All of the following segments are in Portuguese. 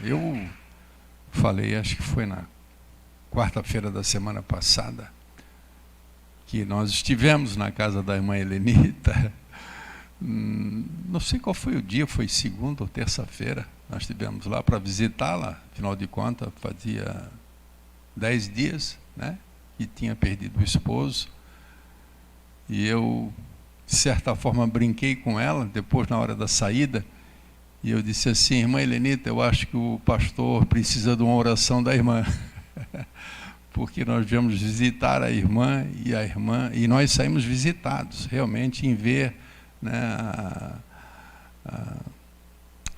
Eu falei, acho que foi na quarta-feira da semana passada, que nós estivemos na casa da irmã Helenita. Não sei qual foi o dia, foi segunda ou terça-feira. Nós estivemos lá para visitá-la, afinal de contas, fazia 10 dias, né, que tinha perdido o esposo. E eu, de certa forma, brinquei com ela, depois na hora da saída, e eu disse assim: irmã Helenita, eu acho que o pastor precisa de uma oração da irmã. Porque nós viemos visitar a irmã, e nós saímos visitados, realmente, em ver, né,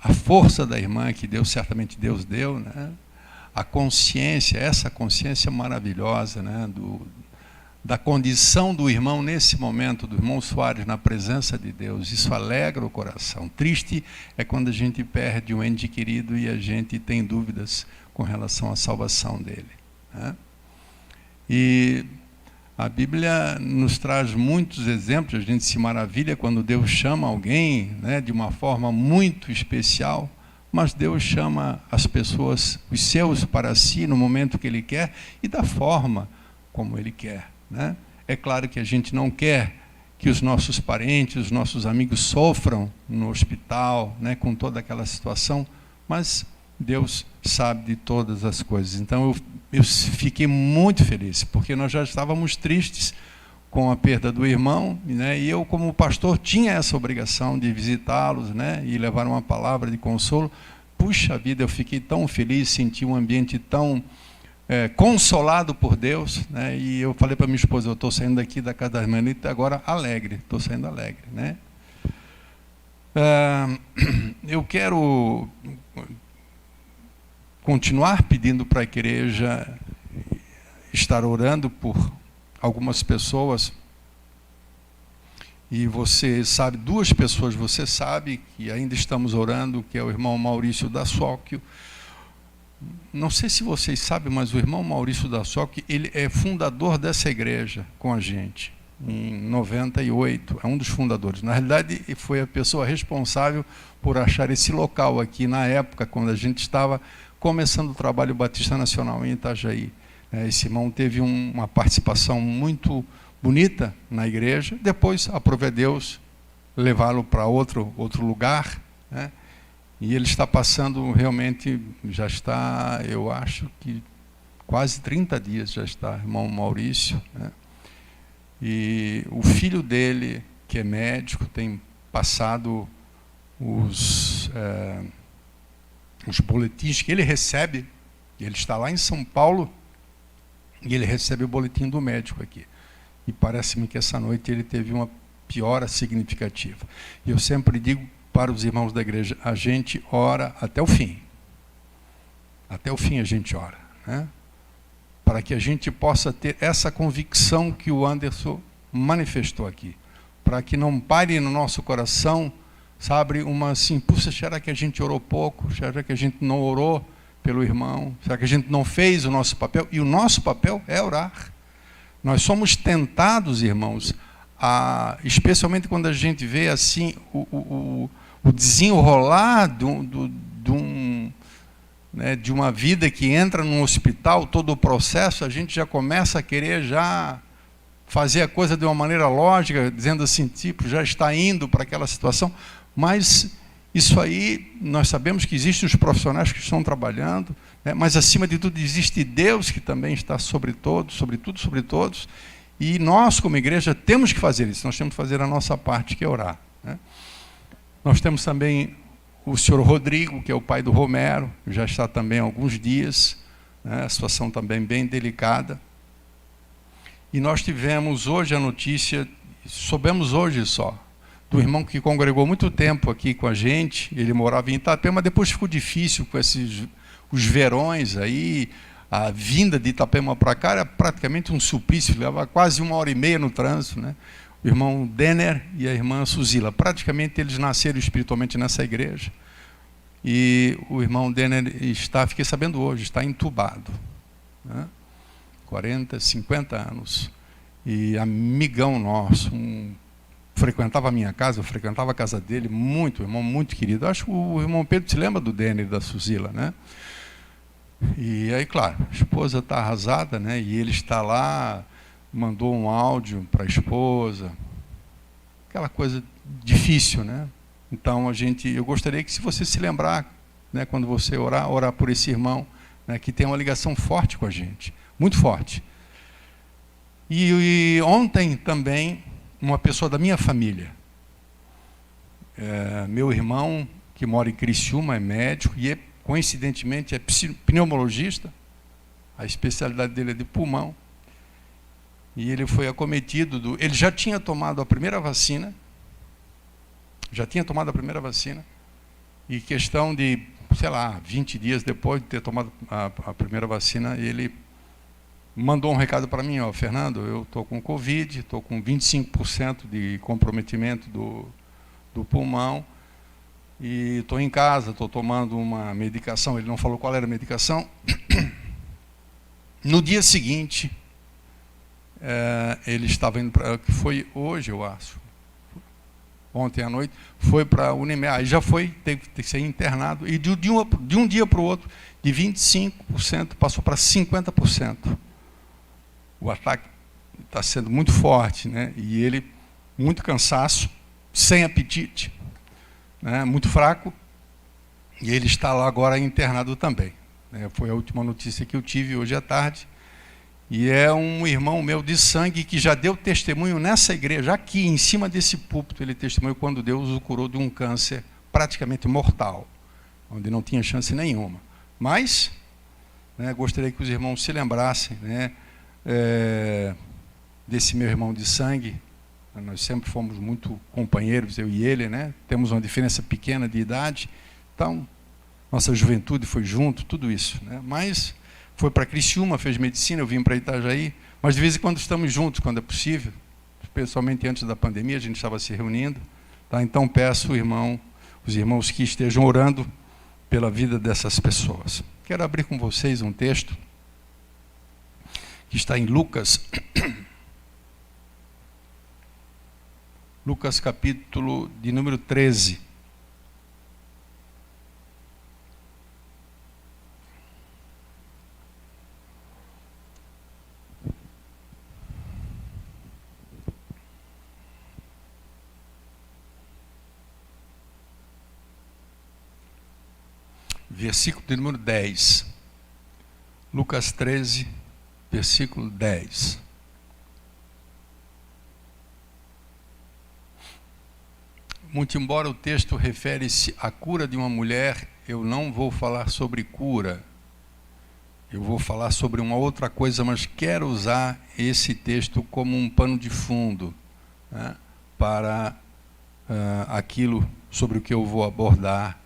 a força da irmã que Deus, certamente Deus deu, né, a consciência, essa consciência maravilhosa, né, da condição do irmão nesse momento, do irmão Soares na presença de Deus. Isso alegra o coração. Triste é quando a gente perde um ente querido e a gente tem dúvidas com relação à salvação dele, né? E a Bíblia nos traz muitos exemplos. A gente se maravilha quando Deus chama alguém, né, de uma forma muito especial, mas Deus chama as pessoas, os seus, para si no momento que Ele quer e da forma como Ele quer, né? É claro que a gente não quer que os nossos parentes, os nossos amigos sofram no hospital, né, com toda aquela situação, mas Deus sabe de todas as coisas. Então eu fiquei muito feliz, porque nós já estávamos tristes com a perda do irmão, né, e eu, como pastor, tinha essa obrigação de visitá-los, né, e levar uma palavra de consolo. Puxa vida, eu fiquei tão feliz, senti um ambiente tão consolado por Deus, né, e eu falei para minha esposa: eu estou saindo daqui da casa da irmã Anitta agora alegre, estou saindo alegre, né? Eu quero continuar pedindo para a igreja estar orando por algumas pessoas. E você sabe, 2 pessoas você sabe que ainda estamos orando, que é o irmão Maurício da Sóquio. Não sei se vocês sabem, mas o irmão Maurício da Sóquio, ele é fundador dessa igreja com a gente, em 98, é um dos fundadores. Na realidade, foi a pessoa responsável por achar esse local aqui, na época, quando a gente estava começando o trabalho Batista Nacional em Itajaí. Esse irmão teve uma participação muito bonita na igreja. Depois, aprove a Deus levá-lo para outro lugar, né? E ele está passando realmente, já está, eu acho que quase 30 dias já está, irmão Maurício, né? E o filho dele, que é médico, tem passado os boletins que ele recebe. Ele está lá em São Paulo e ele recebe o boletim do médico aqui. E parece-me que essa noite ele teve uma piora significativa. E eu sempre digo para os irmãos da igreja: a gente ora até o fim. Até o fim a gente ora, né? Para que a gente possa ter essa convicção que o Anderson manifestou aqui. Para que não pare no nosso coração, sabe, uma assim: puxa, será que a gente orou pouco? Será que a gente não orou pelo irmão? Será que a gente não fez o nosso papel? E o nosso papel é orar. Nós somos tentados, irmãos, especialmente quando a gente vê assim o desenrolar de uma vida que entra num hospital, todo o processo, a gente já começa a querer já fazer a coisa de uma maneira lógica, dizendo assim, tipo, já está indo para aquela situação. Mas isso aí, nós sabemos que existem os profissionais que estão trabalhando, né, mas acima de tudo existe Deus, que também está sobre todos, sobre tudo, sobre todos. E nós, como igreja, temos que fazer isso. Nós temos que fazer a nossa parte, que é orar, né? Nós temos também o senhor Rodrigo, que é o pai do Romero, já está também há alguns dias, né? A situação também bem delicada. E nós tivemos hoje a notícia, soubemos hoje só, do irmão que congregou muito tempo aqui com a gente. Ele morava em Itapema, mas depois ficou difícil com os verões aí. A vinda de Itapema para cá era praticamente um suplício, levava quase 1h30 no trânsito, né? O irmão Denner e a irmã Suzila, praticamente eles nasceram espiritualmente nessa igreja. E o irmão Denner fiquei sabendo hoje, está entubado, né? 40, 50 anos. E amigão nosso, um frequentava a minha casa, eu frequentava a casa dele, muito, irmão muito querido. Acho que o irmão Pedro se lembra do Denner e da Suzila, né? E aí, claro, a esposa está arrasada, né? E ele está lá, mandou um áudio para a esposa, aquela coisa difícil, né? Então, eu gostaria que, se você se lembrar, né, quando você orar por esse irmão, né, que tem uma ligação forte com a gente, muito forte. E ontem também, uma pessoa da minha família, meu irmão, que mora em Criciúma, é médico e coincidentemente é pneumologista, a especialidade dele é de pulmão, e ele foi acometido ele já tinha tomado a primeira vacina, e questão de, sei lá, 20 dias depois de ter tomado a primeira vacina, ele mandou um recado para mim: ó, Fernando, eu estou com Covid, estou com 25% de comprometimento do pulmão, e estou em casa, estou tomando uma medicação. Ele não falou qual era a medicação. No dia seguinte, ele estava indo para, que foi hoje, eu acho, ontem à noite, foi para a Unimed, aí já teve que ser internado, e de um dia para o outro, de 25% passou para 50%. O ataque está sendo muito forte, né? E ele, muito cansaço, sem apetite, né? Muito fraco, e ele está lá agora internado também, né? Foi a última notícia que eu tive hoje à tarde, e é um irmão meu de sangue que já deu testemunho nessa igreja, aqui em cima desse púlpito, ele testemunhou quando Deus o curou de um câncer praticamente mortal, onde não tinha chance nenhuma. Mas, né, gostaria que os irmãos se lembrassem, né, desse meu irmão de sangue. Nós sempre fomos muito companheiros, eu e ele, né? Temos uma diferença pequena de idade, então nossa juventude foi junto, tudo isso, né? Mas foi para Criciúma, fez medicina, eu vim para Itajaí, mas de vez em quando estamos juntos, quando é possível, especialmente antes da pandemia, a gente estava se reunindo, tá? Então peço os irmãos que estejam orando pela vida dessas pessoas. Quero abrir com vocês um texto que está em Lucas, Lucas capítulo de número 13. Versículo de número 10. Lucas 13, versículo 10. Muito embora o texto refere-se à cura de uma mulher, eu não vou falar sobre cura. Eu vou falar sobre uma outra coisa, mas quero usar esse texto como um pano de fundo, né, para aquilo sobre o que eu vou abordar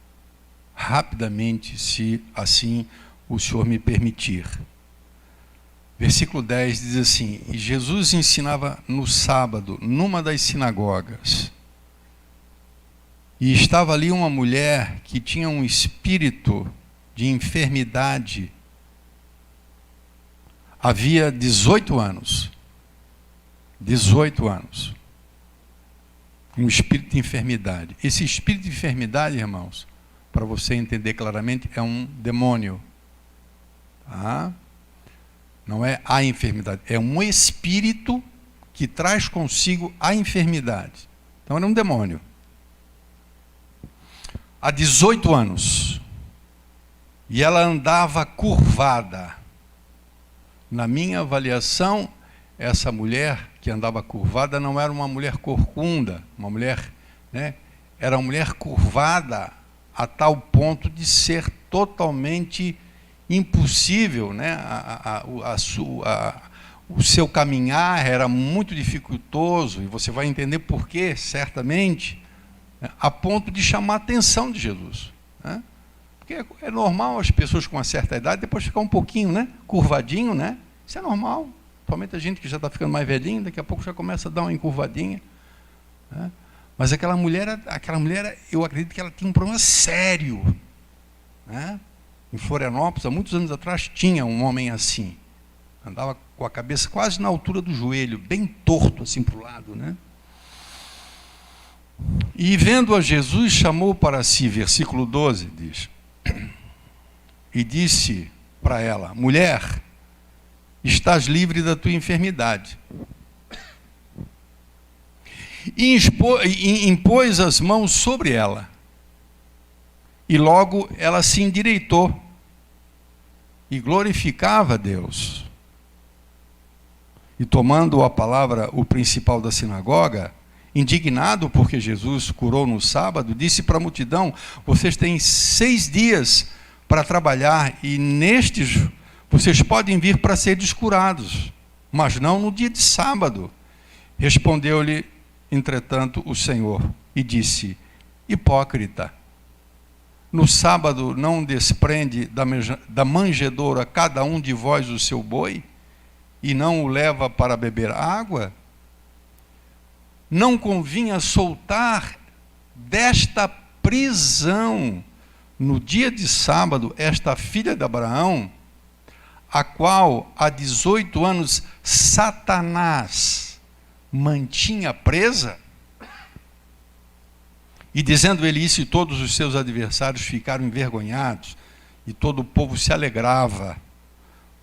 rapidamente, se assim o Senhor me permitir. Versículo 10 diz assim: e Jesus ensinava no sábado, numa das sinagogas, e estava ali uma mulher que tinha um espírito de enfermidade, havia 18 anos, um espírito de enfermidade. Esse espírito de enfermidade, irmãos, para você entender claramente, é um demônio, tá? Não é a enfermidade, é um espírito que traz consigo a enfermidade. Então era um demônio. Há 18 anos. E ela andava curvada. Na minha avaliação, essa mulher que andava curvada não era uma mulher corcunda, uma mulher, né, era uma mulher curvada a tal ponto de ser totalmente impossível, né? O seu caminhar era muito dificultoso, e você vai entender por quê, certamente, né? A ponto de chamar a atenção de Jesus, né? Porque é normal as pessoas com uma certa idade depois ficar um pouquinho, né, curvadinho, né? Isso é normal, principalmente a gente que já está ficando mais velhinho, daqui a pouco já começa a dar uma encurvadinha, né? Mas aquela mulher, eu acredito que ela tinha um problema sério, né? Em Florianópolis, há muitos anos atrás, tinha um homem assim. Andava com a cabeça quase na altura do joelho, bem torto assim para o lado, né? E vendo a Jesus, chamou para si, versículo 12, diz, e disse para ela: mulher, estás livre da tua enfermidade. E impôs as mãos sobre ela. E logo ela se endireitou e glorificava a Deus. E tomando a palavra o principal da sinagoga, indignado porque Jesus curou no sábado, disse para a multidão: vocês têm 6 dias para trabalhar e nestes vocês podem vir para ser curados, mas não no dia de sábado. Respondeu-lhe, entretanto, o Senhor e disse: hipócrita, no sábado não desprende da manjedoura cada um de vós o seu boi e não o leva para beber água? Não convinha soltar desta prisão no dia de sábado esta filha de Abraão, a qual há 18 anos Satanás mantinha presa? E dizendo ele isso, e todos os seus adversários ficaram envergonhados, e todo o povo se alegrava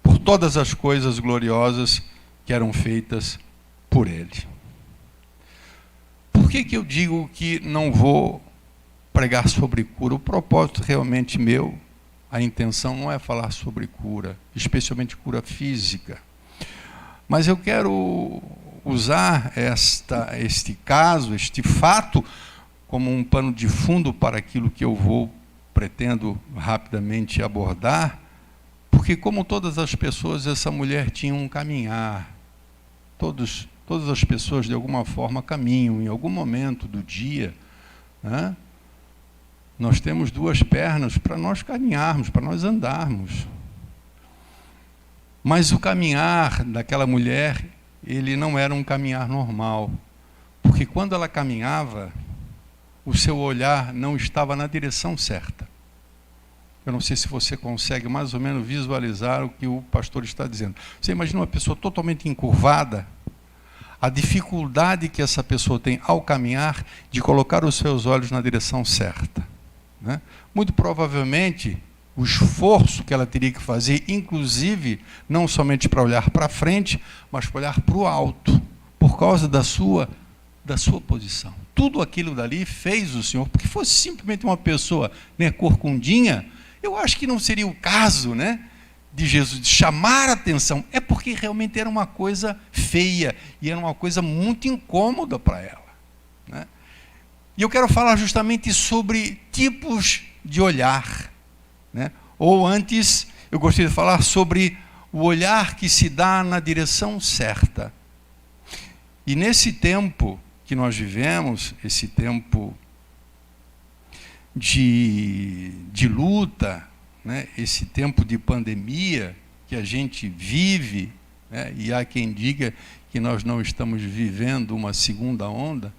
por todas as coisas gloriosas que eram feitas por ele. Por que eu digo que não vou pregar sobre cura? O propósito realmente meu, a intenção não é falar sobre cura, especialmente cura física. Mas eu quero usar este caso, este fato, como um pano de fundo para aquilo que eu pretendo rapidamente abordar, porque como todas as pessoas, essa mulher tinha um caminhar. Todas as pessoas de alguma forma caminham em algum momento do dia, né? Nós temos 2 pernas para nós caminharmos, para nós andarmos. Mas o caminhar daquela mulher, ele não era um caminhar normal, porque quando ela caminhava, o seu olhar não estava na direção certa. Eu não sei se você consegue mais ou menos visualizar o que o pastor está dizendo. Você imagina uma pessoa totalmente encurvada, a dificuldade que essa pessoa tem ao caminhar de colocar os seus olhos na direção certa, né? Muito provavelmente, o esforço que ela teria que fazer, inclusive, não somente para olhar para frente, mas para olhar para o alto, por causa da sua posição. Tudo aquilo dali fez o Senhor, porque fosse simplesmente uma pessoa, né, corcundinha, eu acho que não seria o caso, né, de Jesus de chamar a atenção. É porque realmente era uma coisa feia e era uma coisa muito incômoda para ela, né? E eu quero falar justamente sobre tipos de olhar, né? Ou antes, eu gostaria de falar sobre o olhar que se dá na direção certa. E nesse tempo que nós vivemos, esse tempo de luta, né? Esse tempo de pandemia que a gente vive, né? E há quem diga que nós não estamos vivendo uma segunda onda,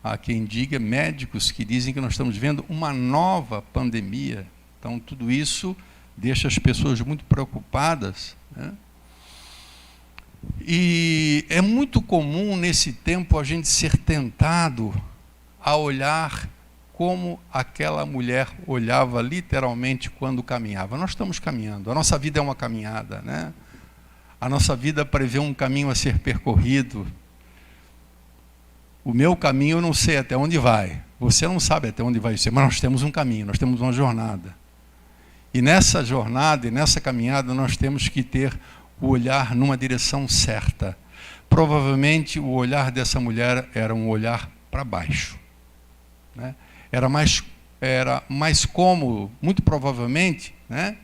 há quem diga, médicos que dizem que nós estamos vivendo uma nova pandemia. Então, tudo isso deixa as pessoas muito preocupadas, né? E é muito comum nesse tempo a gente ser tentado a olhar como aquela mulher olhava literalmente quando caminhava. Nós estamos caminhando, a nossa vida é uma caminhada, né? A nossa vida prevê um caminho a ser percorrido. O meu caminho eu não sei até onde vai, você não sabe até onde vai ser, mas nós temos um caminho, nós temos uma jornada. E nessa jornada e nessa caminhada nós temos que ter o olhar numa direção certa. Provavelmente o olhar dessa mulher era um olhar para baixo, né? Era mais cômodo, muito provavelmente, né?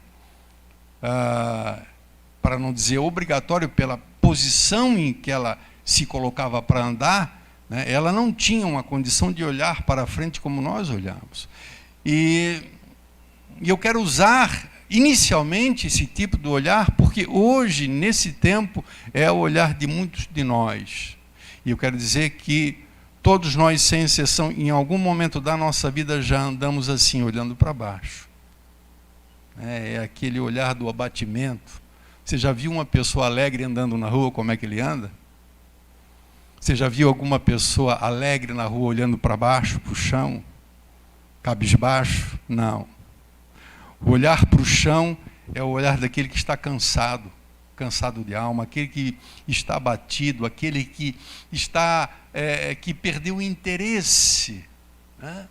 Para não dizer obrigatório, pela posição em que ela se colocava para andar, né? Ela não tinha uma condição de olhar para frente como nós olhamos. E eu quero usar inicialmente esse tipo de olhar, porque hoje, nesse tempo, é o olhar de muitos de nós. E eu quero dizer que todos nós, sem exceção, em algum momento da nossa vida já andamos assim, olhando para baixo. É aquele olhar do abatimento. Você já viu uma pessoa alegre andando na rua, como é que ele anda? Você já viu alguma pessoa alegre na rua olhando para baixo, para o chão? Cabisbaixo? Não. O olhar para o chão é o olhar daquele que está cansado, cansado de alma, aquele que está abatido, aquele que está que perdeu o interesse, né?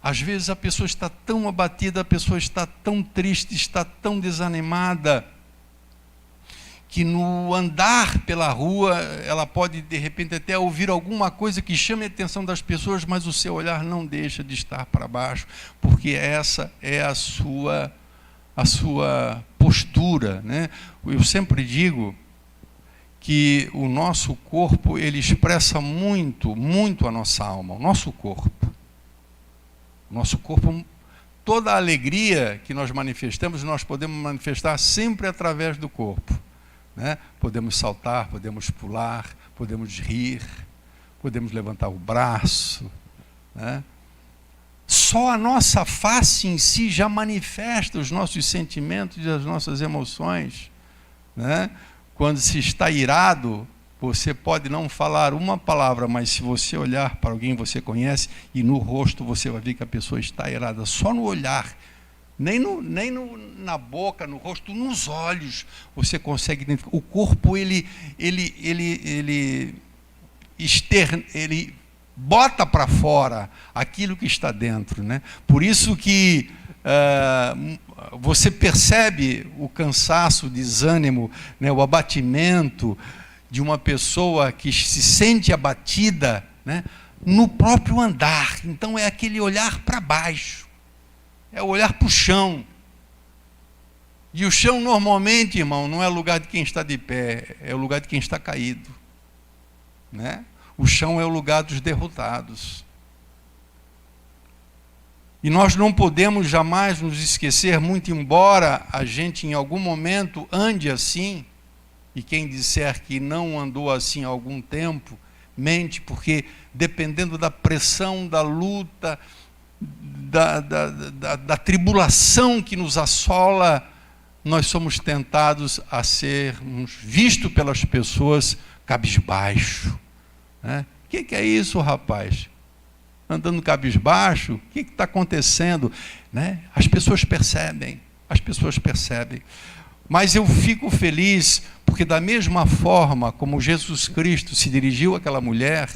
Às vezes a pessoa está tão abatida, a pessoa está tão triste, está tão desanimada, que no andar pela rua, ela pode de repente até ouvir alguma coisa que chame a atenção das pessoas, mas o seu olhar não deixa de estar para baixo, porque essa é a sua postura, né? Eu sempre digo que o nosso corpo, ele expressa muito, muito a nossa alma, o nosso corpo. O nosso corpo, toda a alegria que nós manifestamos, nós podemos manifestar sempre através do corpo, né? Podemos saltar, podemos pular, podemos rir, podemos levantar o braço, né? Só a nossa face em si já manifesta os nossos sentimentos e as nossas emoções, né? Quando se está irado, você pode não falar uma palavra, mas se você olhar para alguém que você conhece e no rosto você vai ver que a pessoa está irada, só no olhar. Nem na boca, no rosto, nos olhos, você consegue identificar. O corpo, ele bota para fora aquilo que está dentro, né? Por isso que você percebe o cansaço, o desânimo, né? O abatimento de uma pessoa que se sente abatida, né? No próprio andar. Então é aquele olhar para baixo. É o olhar para o chão. E o chão, normalmente, irmão, não é o lugar de quem está de pé, é o lugar de quem está caído, né? O chão é o lugar dos derrotados. E nós não podemos jamais nos esquecer, muito embora a gente em algum momento ande assim, e quem disser que não andou assim há algum tempo, mente, porque dependendo da pressão, da luta, da tribulação que nos assola, nós somos tentados a sermos vistos pelas pessoas cabisbaixo, né? O que é isso, rapaz? Andando cabisbaixo? O que está acontecendo? Né? As pessoas percebem, Mas eu fico feliz, porque da mesma forma como Jesus Cristo se dirigiu àquela mulher,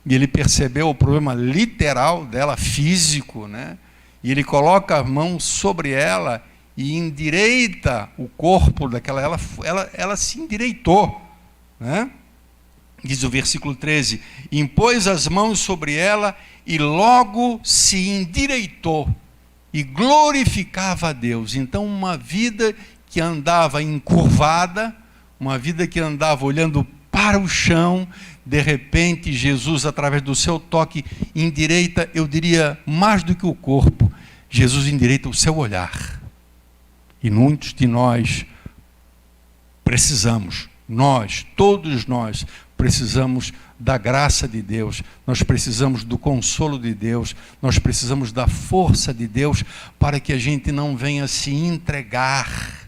e ele percebeu o problema literal dela, físico, né? E ele coloca a mão sobre ela e endireita o corpo daquela, ela se endireitou, né? Diz o versículo 13, impôs as mãos sobre ela e logo se endireitou e glorificava a Deus. Então uma vida que andava encurvada, uma vida que andava olhando para o chão, de repente Jesus, através do seu toque, endireita, eu diria, mais do que o corpo, Jesus endireita o seu olhar. E muitos de nós precisamos, todos nós, precisamos da graça de Deus, nós precisamos do consolo de Deus, nós precisamos da força de Deus, para que a gente não venha se entregar,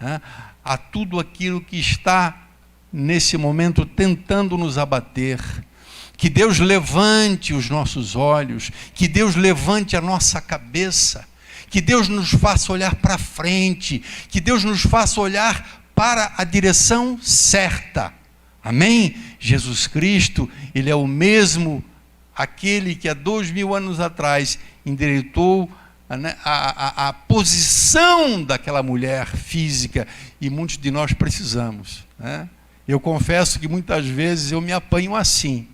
né, a tudo aquilo que está nesse momento tentando nos abater. Que Deus levante os nossos olhos, que Deus levante a nossa cabeça, que Deus nos faça olhar para frente, que Deus nos faça olhar para a direção certa. Amém? Jesus Cristo, Ele é o mesmo, aquele que há 2000 anos atrás endireitou a posição daquela mulher física, e muitos de nós precisamos, né? Eu confesso que muitas vezes eu me apanho assim,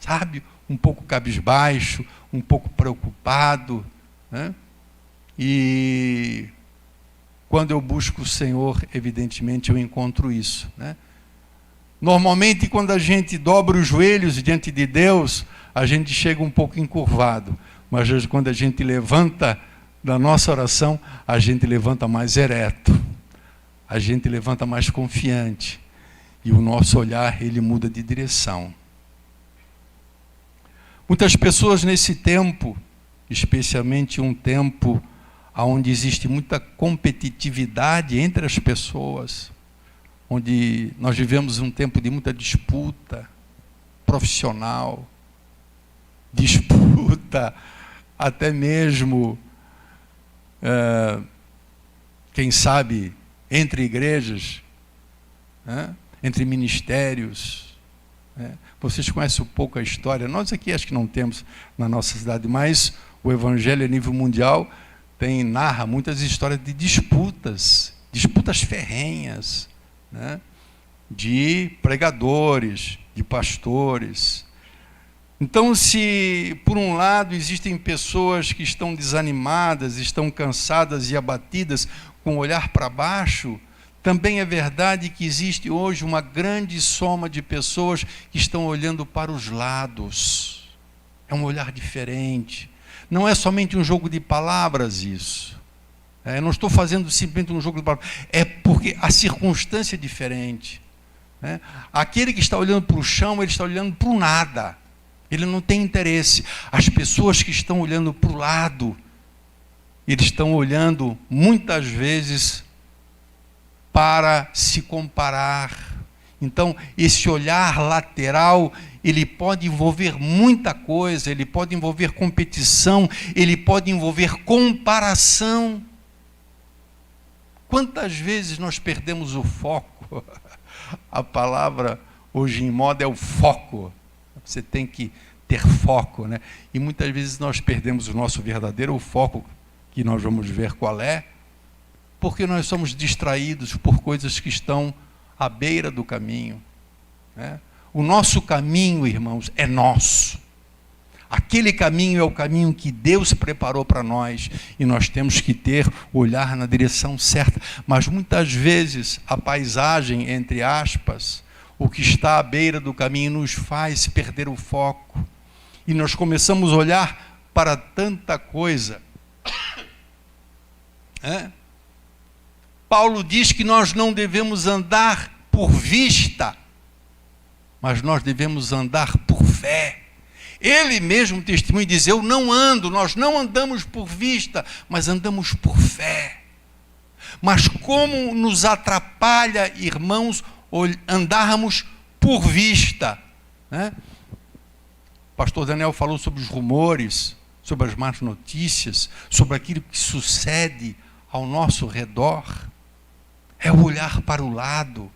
sabe? Um pouco cabisbaixo, um pouco preocupado, né? E quando eu busco o Senhor, evidentemente eu encontro isso, né? Normalmente, quando a gente dobra os joelhos diante de Deus, a gente chega um pouco encurvado. Mas quando a gente levanta da nossa oração, a gente levanta mais ereto. A gente levanta mais confiante. E o nosso olhar, ele muda de direção. Muitas pessoas nesse tempo, especialmente um tempo onde existe muita competitividade entre as pessoas, onde nós vivemos um tempo de muita disputa, profissional, disputa até mesmo, quem sabe, entre igrejas, né? Entre ministérios. Né? Vocês conhecem um pouco a história. Nós aqui acho que não temos na nossa cidade, mas o Evangelho a nível mundial narra muitas histórias de disputas ferrenhas, né? De pregadores, de pastores. Então, se por um lado existem pessoas que estão desanimadas, estão cansadas e abatidas com o olhar para baixo, também é verdade que existe hoje uma grande soma de pessoas que estão olhando para os lados. É um olhar diferente. Não é somente um jogo de palavras isso. Eu não estou fazendo simplesmente um jogo de palavras. É porque a circunstância é diferente. Né? Aquele que está olhando para o chão, ele está olhando para o nada. Ele não tem interesse. As pessoas que estão olhando para o lado, eles estão olhando muitas vezes para se comparar. Então, esse olhar lateral, ele pode envolver muita coisa, ele pode envolver competição, ele pode envolver comparação. Quantas vezes nós perdemos o foco? A palavra hoje em moda é o foco. Você tem que ter foco, né? E muitas vezes nós perdemos o nosso verdadeiro foco, que nós vamos ver qual é, porque nós somos distraídos por coisas que estão à beira do caminho. Né? O nosso caminho, irmãos, é nosso. Aquele caminho é o caminho que Deus preparou para nós, e nós temos que ter, olhar na direção certa. Mas muitas vezes a paisagem, entre aspas, o que está à beira do caminho nos faz perder o foco. E nós começamos a olhar para tanta coisa. Paulo diz que nós não devemos andar por vista, mas nós devemos andar por fé. Ele mesmo testemunha e diz: eu não ando, nós não andamos por vista, mas andamos por fé. Mas como nos atrapalha, irmãos, andarmos por vista, né? O pastor Daniel falou sobre os rumores, sobre as más notícias, sobre aquilo que sucede ao nosso redor. É o olhar para o lado.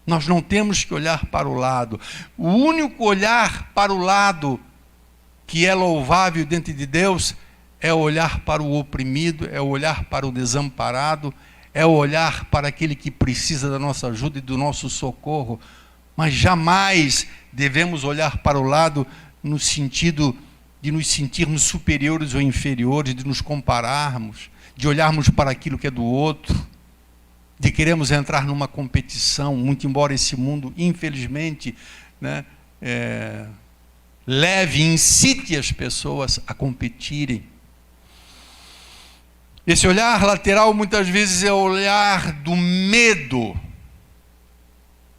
Nós não temos que olhar para o lado. O único olhar para o lado que é louvável diante de Deus é o olhar para o oprimido, é o olhar para o desamparado, é o olhar para aquele que precisa da nossa ajuda e do nosso socorro. Mas jamais devemos olhar para o lado no sentido de nos sentirmos superiores ou inferiores, de nos compararmos, de olharmos para aquilo que é do outro, de queremos entrar numa competição, muito embora esse mundo, infelizmente, né, leve e incite as pessoas a competirem. Esse olhar lateral muitas vezes é o olhar do medo.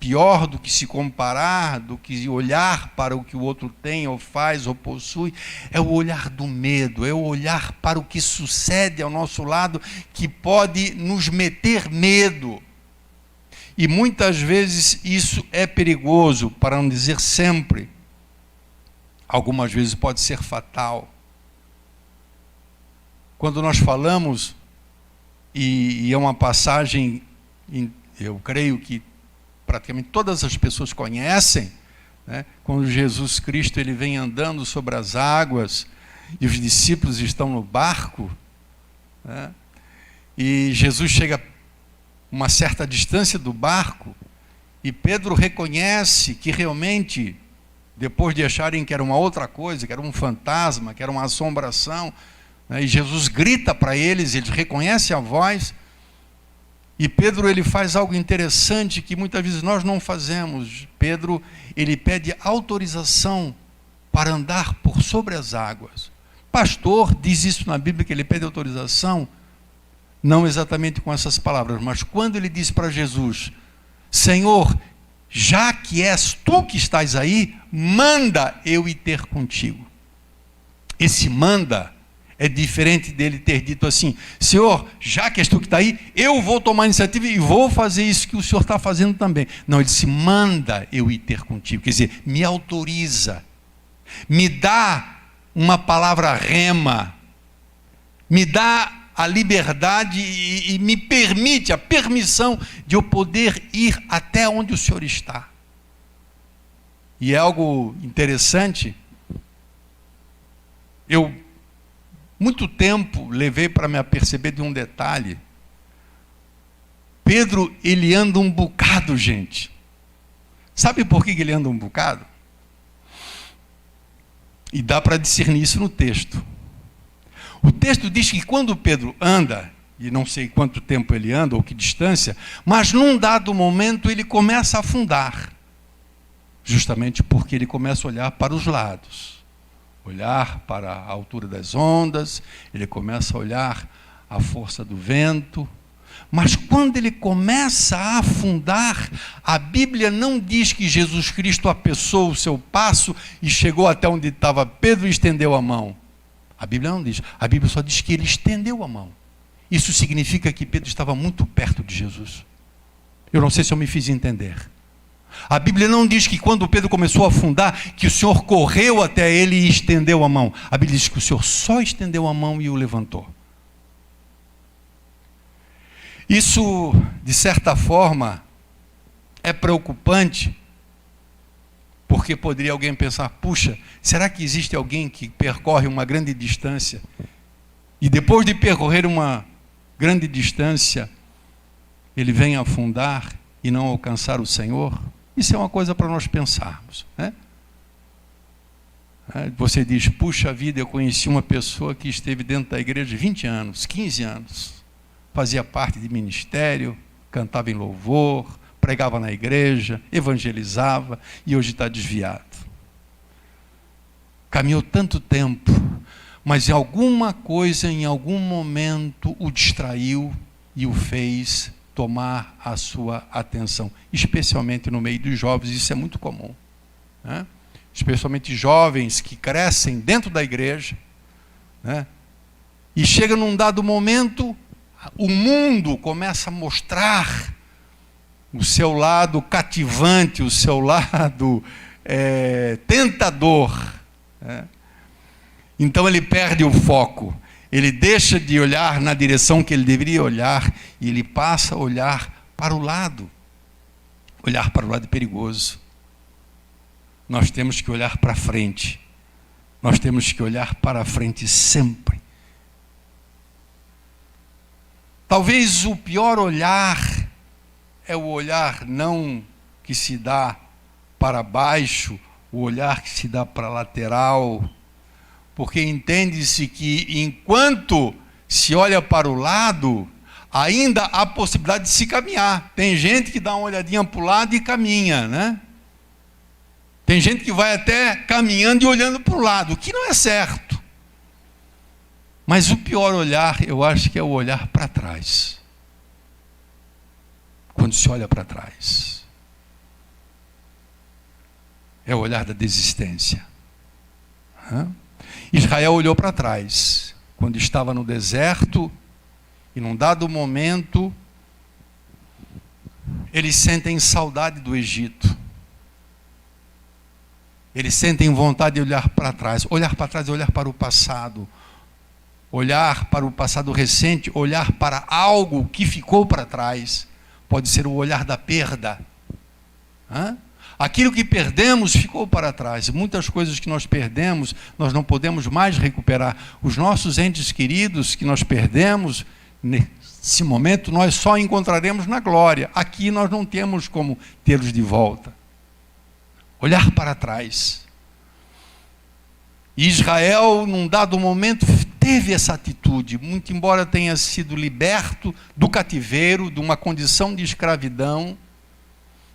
Pior do que se comparar, do que olhar para o que o outro tem, ou faz, ou possui, é o olhar do medo, é o olhar para o que sucede ao nosso lado, que pode nos meter medo. E muitas vezes isso é perigoso, para não dizer sempre. Algumas vezes pode ser fatal. Quando nós falamos, e é uma passagem, eu creio que praticamente todas as pessoas conhecem, né? Quando Jesus Cristo ele vem andando sobre as águas e os discípulos estão no barco, né? E Jesus chega a uma certa distância do barco e Pedro reconhece que realmente, depois de acharem que era uma outra coisa, que era um fantasma, que era uma assombração, né? E Jesus grita para eles, eles reconhecem a voz. E Pedro ele faz algo interessante que muitas vezes nós não fazemos. Pedro ele pede autorização para andar por sobre as águas. Pastor diz isso na Bíblia, que ele pede autorização, não exatamente com essas palavras, mas quando ele diz para Jesus: Senhor, já que és tu que estás aí, manda eu ir ter contigo. Esse manda é diferente dele ter dito assim: Senhor, já que és tu que está aí, eu vou tomar a iniciativa e vou fazer isso que o Senhor está fazendo também. Não, ele disse: manda eu ir ter contigo. Quer dizer, me autoriza, me dá uma palavra rema, me dá a liberdade e me permite, a permissão de eu poder ir até onde o Senhor está. E é algo interessante. Eu, muito tempo, levei para me aperceber de um detalhe. Pedro, ele anda um bocado, gente. Sabe por que ele anda um bocado? E dá para discernir isso no texto. O texto diz que quando Pedro anda, e não sei quanto tempo ele anda, ou que distância, mas num dado momento ele começa a afundar. Justamente porque ele começa a olhar para os lados. Olhar para a altura das ondas, ele começa a olhar a força do vento. Mas quando ele começa a afundar, a Bíblia não diz que Jesus Cristo apressou o seu passo e chegou até onde estava Pedro e estendeu a mão. A Bíblia não diz. A Bíblia só diz que ele estendeu a mão. Isso significa que Pedro estava muito perto de Jesus. Eu não sei se eu me fiz entender. A Bíblia não diz que quando Pedro começou a afundar, que o Senhor correu até ele e estendeu a mão. A Bíblia diz que o Senhor só estendeu a mão e o levantou. Isso, de certa forma, é preocupante, porque poderia alguém pensar: puxa, será que existe alguém que percorre uma grande distância e depois de percorrer uma grande distância, ele vem afundar e não alcançar o Senhor? Isso é uma coisa para nós pensarmos, né? Você diz: puxa vida, eu conheci uma pessoa que esteve dentro da igreja 20 anos, 15 anos, fazia parte de ministério, cantava em louvor, pregava na igreja, evangelizava, e hoje está desviado. Caminhou tanto tempo, mas em alguma coisa, em algum momento, o distraiu e o fez tomar a sua atenção, especialmente no meio dos jovens. Isso é muito comum, né? Especialmente jovens que crescem dentro da igreja, né? E chega num dado momento, o mundo começa a mostrar o seu lado cativante, o seu lado tentador, né? Então ele perde o foco, ele deixa de olhar na direção que ele deveria olhar e ele passa a olhar para o lado. Olhar para o lado é perigoso. Nós temos que olhar para frente. Nós temos que olhar para a frente sempre. Talvez o pior olhar é o olhar não que se dá para baixo, o olhar que se dá para a lateral, porque entende-se que enquanto se olha para o lado, ainda há possibilidade de se caminhar. Tem gente que dá uma olhadinha para o lado e caminha, né? Tem gente que vai até caminhando e olhando para o lado, o que não é certo. Mas o pior olhar, eu acho que é o olhar para trás. Quando se olha para trás, é o olhar da desistência. Israel olhou para trás, quando estava no deserto, e num dado momento, eles sentem saudade do Egito. Eles sentem vontade de olhar para trás. Olhar para trás é olhar para o passado. Olhar para o passado recente, olhar para algo que ficou para trás. Pode ser o olhar da perda. Aquilo que perdemos ficou para trás. Muitas coisas que nós perdemos, nós não podemos mais recuperar. Os nossos entes queridos que nós perdemos, nesse momento, nós só encontraremos na glória. Aqui nós não temos como tê-los de volta. Olhar para trás. Israel, num dado momento, teve essa atitude, muito embora tenha sido liberto do cativeiro, de uma condição de escravidão.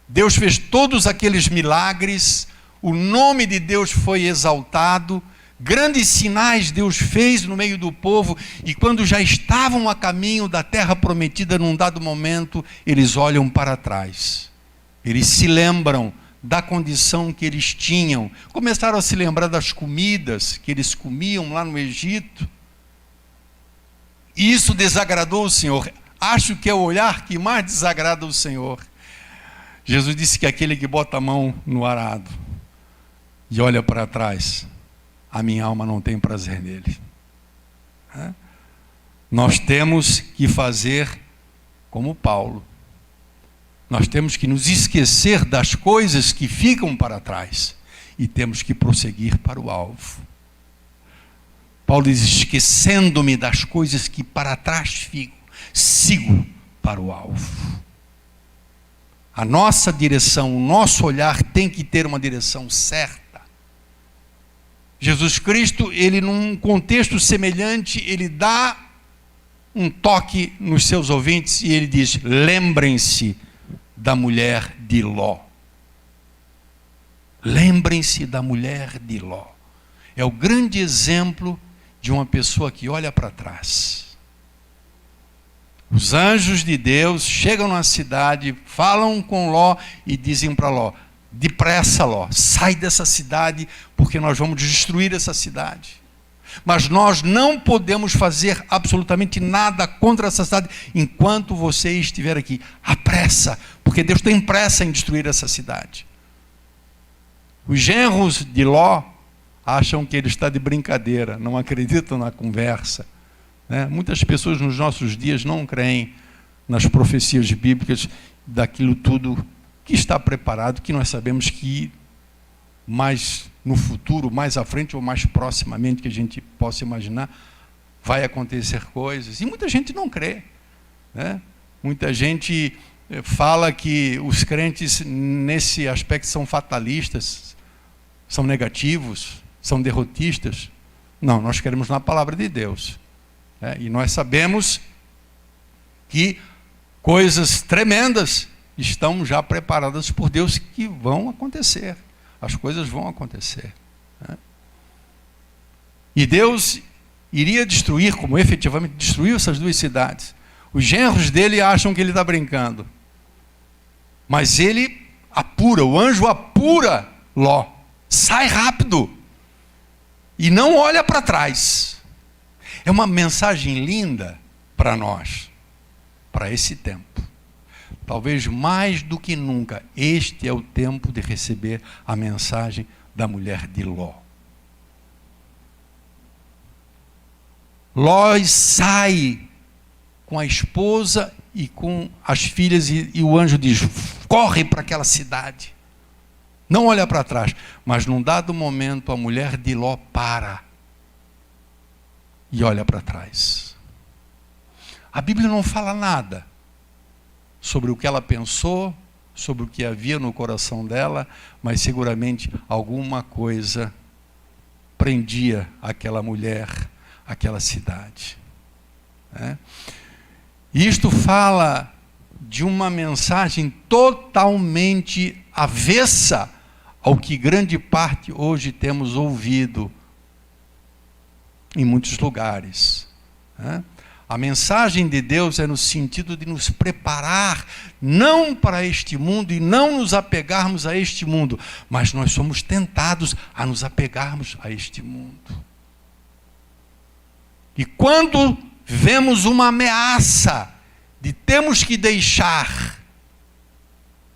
Deus fez todos aqueles milagres, o nome de Deus foi exaltado, grandes sinais Deus fez no meio do povo, e quando já estavam a caminho da terra prometida, num dado momento, eles olham para trás. Eles se lembram da condição que eles tinham, começaram a se lembrar das comidas que eles comiam lá no Egito, E isso desagradou o Senhor. Acho que é o olhar que mais desagrada o Senhor. Jesus disse que aquele que bota a mão no arado e olha para trás, a minha alma não tem prazer nele. Nós temos que fazer como Paulo. Nós temos que nos esquecer das coisas que ficam para trás e temos que prosseguir para o alvo. Paulo diz: esquecendo-me das coisas que para trás ficam, sigo para o alvo. A nossa direção, o nosso olhar tem que ter uma direção certa. Jesus Cristo, ele num contexto semelhante, ele dá um toque nos seus ouvintes e ele diz: lembrem-se da mulher de Ló. Lembrem-se da mulher de Ló. É o grande exemplo de uma pessoa que olha para trás. Os anjos de Deus chegam na cidade, falam com Ló e dizem para Ló: depressa, Ló, sai dessa cidade, porque nós vamos destruir essa cidade. Mas nós não podemos fazer absolutamente nada contra essa cidade enquanto você estiver aqui. Apressa, porque Deus tem pressa em destruir essa cidade. Os genros de Ló acham que ele está de brincadeira, não acreditam na conversa. Muitas pessoas nos nossos dias não creem nas profecias bíblicas daquilo tudo que está preparado, que nós sabemos que mais no futuro, mais à frente ou mais proximamente que a gente possa imaginar, vai acontecer coisas. E muita gente não crê. Muita gente fala que os crentes nesse aspecto são fatalistas, são negativos, são derrotistas. Não, nós queremos na palavra de Deus. E nós sabemos que coisas tremendas estão já preparadas por Deus que vão acontecer. As coisas vão acontecer. E Deus iria destruir, como efetivamente destruiu essas duas cidades. Os genros dele acham que ele está brincando. Mas ele apura, o anjo apura Ló. Sai rápido. E não olha para trás. É uma mensagem linda para nós, para esse tempo. Talvez mais do que nunca, este é o tempo de receber a mensagem da mulher de Ló. Ló sai com a esposa e com as filhas e o anjo diz: corre para aquela cidade. Não olha para trás. Mas num dado momento a mulher de Ló para e olha para trás. A Bíblia não fala nada sobre o que ela pensou, sobre o que havia no coração dela, mas seguramente alguma coisa prendia aquela mulher, aquela cidade. Isto fala de uma mensagem totalmente avessa ao que grande parte hoje temos ouvido em muitos lugares. A mensagem de Deus é no sentido de nos preparar, não para este mundo e não nos apegarmos a este mundo, mas nós somos tentados a nos apegarmos a este mundo. E quando vemos uma ameaça de termos que deixar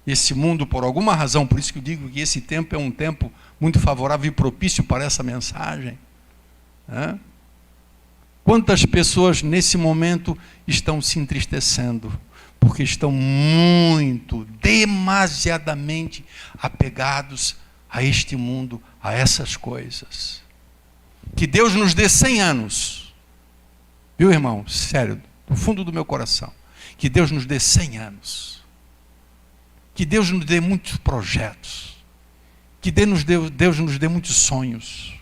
esse mundo por alguma razão, por isso que eu digo que esse tempo é um tempo muito favorável e propício para essa mensagem. Quantas pessoas nesse momento estão se entristecendo, porque estão demasiadamente apegados a este mundo, a essas coisas. Que Deus nos dê 100 anos, viu, irmão? Sério, do fundo do meu coração. Que Deus nos dê 100 anos. Que Deus nos dê muitos projetos. Que Deus nos dê muitos sonhos.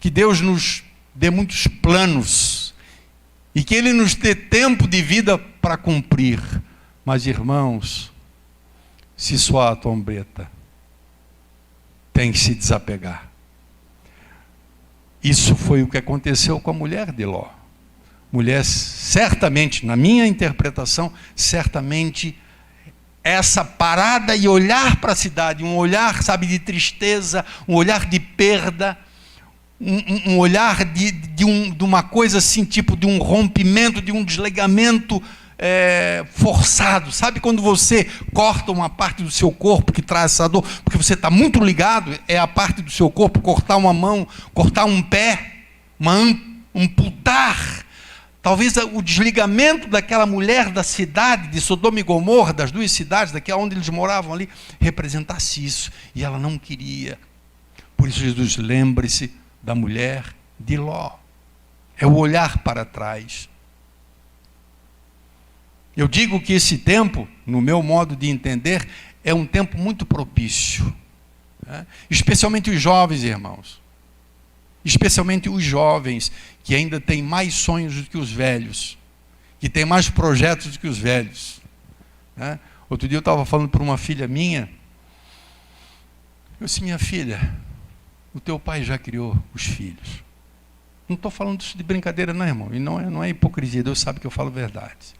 Que Deus nos dê muitos planos. E que Ele nos dê tempo de vida para cumprir. Mas, irmãos, se soar a trombeta, tem que se desapegar. Isso foi o que aconteceu com a mulher de Ló. Mulher, certamente, na minha interpretação, certamente, essa parada e olhar para a cidade, um olhar, sabe, de tristeza, um olhar de perda, um olhar de uma coisa assim, tipo de um rompimento, de um desligamento forçado. Sabe quando você corta uma parte do seu corpo que traz essa dor, porque você está muito ligado, é a parte do seu corpo, cortar uma mão, cortar um pé, amputar. Talvez o desligamento daquela mulher da cidade de Sodoma e Gomorra, das duas cidades, daqui onde eles moravam ali, representasse isso. E ela não queria. Por isso Jesus, lembre-se da mulher de Ló. É o olhar para trás. Eu digo que esse tempo, no meu modo de entender, é um tempo muito propício, né? Especialmente os jovens, irmãos. Especialmente os jovens, que ainda têm mais sonhos do que os velhos, que têm mais projetos do que os velhos, né? Outro dia eu estava falando para uma filha minha, eu disse, minha filha, o teu pai já criou os filhos. Não estou falando isso de brincadeira não, irmão, e não é hipocrisia, Deus sabe que eu falo verdade.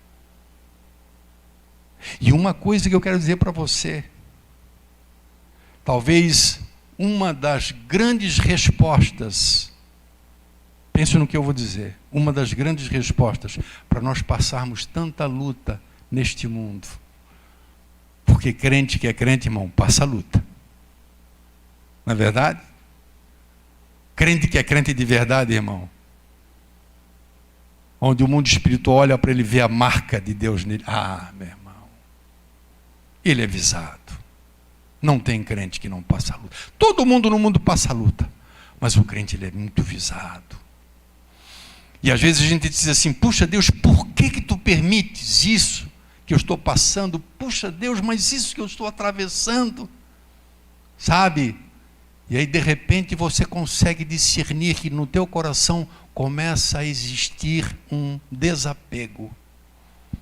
E uma coisa que eu quero dizer para você, talvez uma das grandes respostas, pense no que eu vou dizer, uma das grandes respostas para nós passarmos tanta luta neste mundo, porque crente que é crente, irmão, passa luta, não é verdade? Crente que é crente de verdade, irmão, onde o mundo espiritual olha para ele e vê a marca de Deus nele, meu irmão, ele é visado. Não tem crente que não passa luta. Todo mundo no mundo passa luta, mas o crente ele é muito visado. E às vezes a gente diz assim, puxa Deus, por que tu permites isso que eu estou passando? Puxa Deus, mas isso que eu estou atravessando, sabe? E aí de repente você consegue discernir que no teu coração começa a existir um desapego.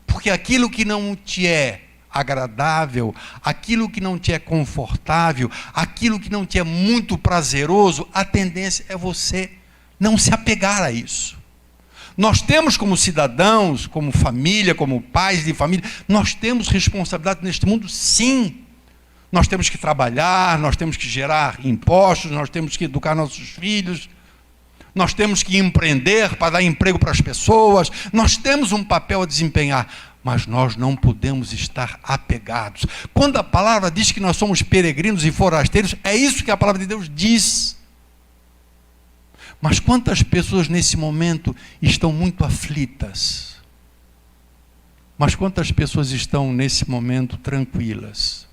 Porque aquilo que não te é agradável, aquilo que não te é confortável, aquilo que não te é muito prazeroso, a tendência é você não se apegar a isso. Nós temos como cidadãos, como família, como pais de família, nós temos responsabilidade neste mundo, sim. Nós temos que trabalhar, nós temos que gerar impostos, nós temos que educar nossos filhos, nós temos que empreender para dar emprego para as pessoas, nós temos um papel a desempenhar, mas nós não podemos estar apegados. Quando a palavra diz que nós somos peregrinos e forasteiros, é isso que a palavra de Deus diz. Mas quantas pessoas nesse momento estão muito aflitas? Mas quantas pessoas estão nesse momento tranquilas?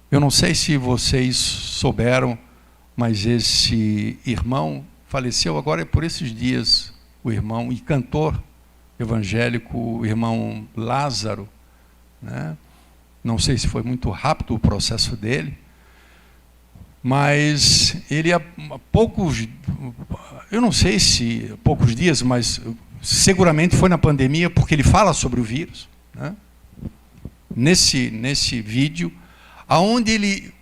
Eu não sei se vocês souberam, mas esse irmão faleceu agora por esses dias, o irmão e cantor evangélico, o irmão Lázaro, né? Não sei se foi muito rápido o processo dele, mas ele há poucos, eu não sei se poucos dias, mas seguramente foi na pandemia, porque ele fala sobre o vírus, né? Nesse vídeo, aonde ele